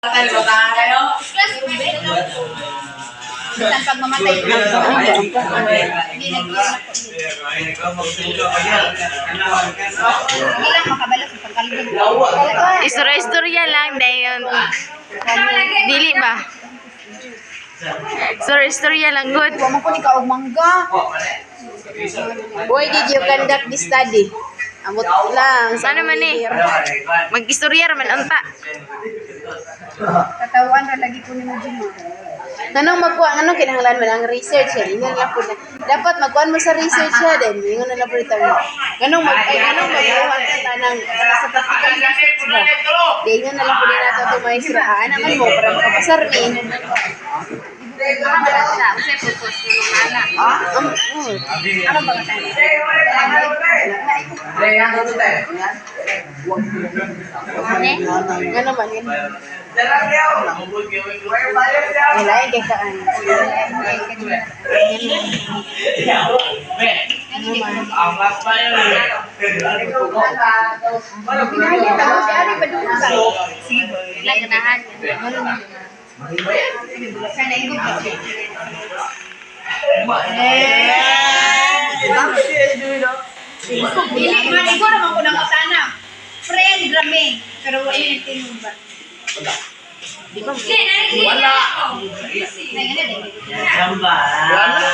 Minsan pag mamatay hindi lang makabalo sa pagkalibog. Istorya-istorya lang dayon. Dili ba? Istorya lang good. Huwag mo ko ni kaog mangga. Why did you conduct this study? Amot lang. Ano man eh? Mag-istorya raman unta. Katawan ra lagi ko ni mo Jimo. Anong magkuha, anong kinahanglan mo ang research yan? Ingon lang po na. Dapat magkuhan mo sa research yan din. Ingon na lang po ito. Anong magkuha ka tanang sa practical research ba? Di ingon na lang po din nato ito maestra. Naman mo, para makapasar ni. Ano ba ka tayo? Ano man yun? Wala yung kaya Dili man iko naman ko nang utana. Friend rami, pero wala yung tinumba. Di ba? Wala. Samba. Wala.